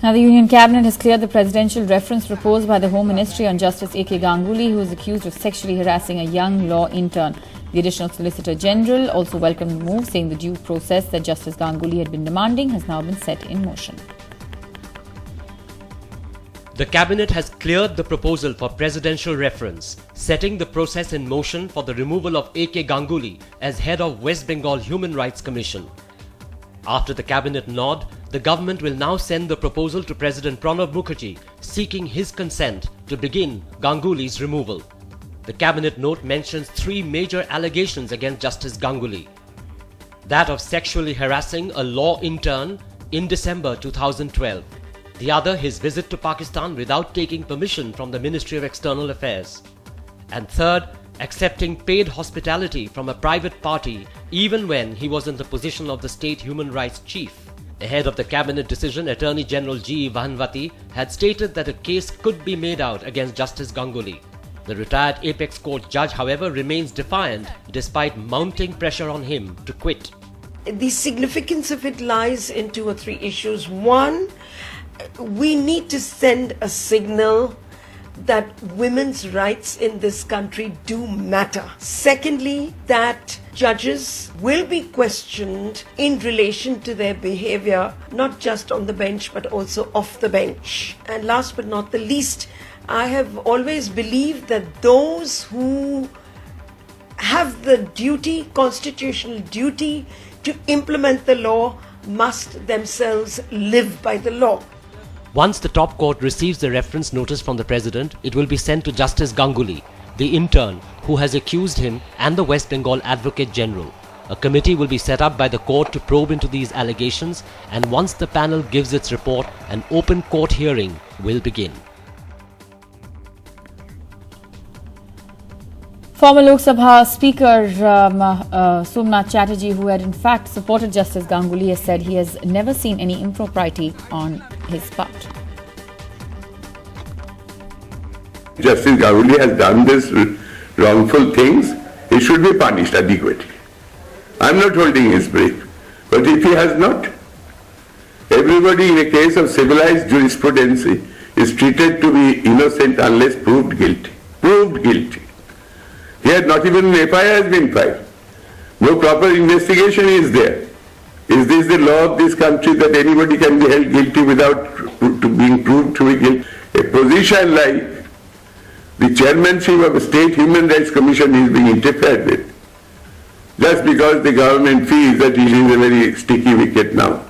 Now, the Union Cabinet has cleared the presidential reference proposed by the Home Ministry on Justice AK Ganguly, who is accused of sexually harassing a young law intern. The Additional Solicitor General also welcomed the move, saying the due process that Justice Ganguly had been demanding has now been set in motion. The Cabinet has cleared the proposal for presidential reference, setting the process in motion for the removal of AK Ganguly as head of West Bengal Human Rights Commission. After the Cabinet nod, the government will now send the proposal to President Pranab Mukherjee, seeking his consent to begin Ganguly's removal. The Cabinet note mentions three major allegations against Justice Ganguly. That of sexually harassing a law intern in December 2012. The other, his visit to Pakistan without taking permission from the Ministry of External Affairs. And third, accepting paid hospitality from a private party even when he was in the position of the state human rights chief. Ahead of the cabinet decision, Attorney General G. Vahanvati had stated that a case could be made out against Justice Ganguly. The retired Apex Court judge, however, remains defiant despite mounting pressure on him to quit. The significance of it lies in two or three issues. One, we need to send a signal that women's rights in this country do matter. Secondly, that judges will be questioned in relation to their behavior, not just on the bench but also off the bench. And last but not the least, I have always believed that those who have the duty, constitutional duty, to implement the law must themselves live by the law. Once the top court receives the reference notice from the President, it will be sent to Justice Ganguly, the intern who has accused him, and the West Bengal Advocate General. A committee will be set up by the court to probe into these allegations, and once the panel gives its report, an open court hearing will begin. Former Lok Sabha Speaker Somnath Chatterjee, who had in fact supported Justice Ganguly, has said he has never seen any impropriety on his part. Justice Ganguly has done this wrongful things. He should be punished adequately. I am not holding his breath. But if he has not, everybody in a case of civilized jurisprudence is treated to be innocent unless proved guilty. Proved guilty. Here not even an FIR has been filed. No proper investigation is there. Is this the law of this country that anybody can be held guilty without being proved to be guilty? A position like the chairmanship of a state human rights commission is being interfered with just because the government feels that he is a very sticky wicket now.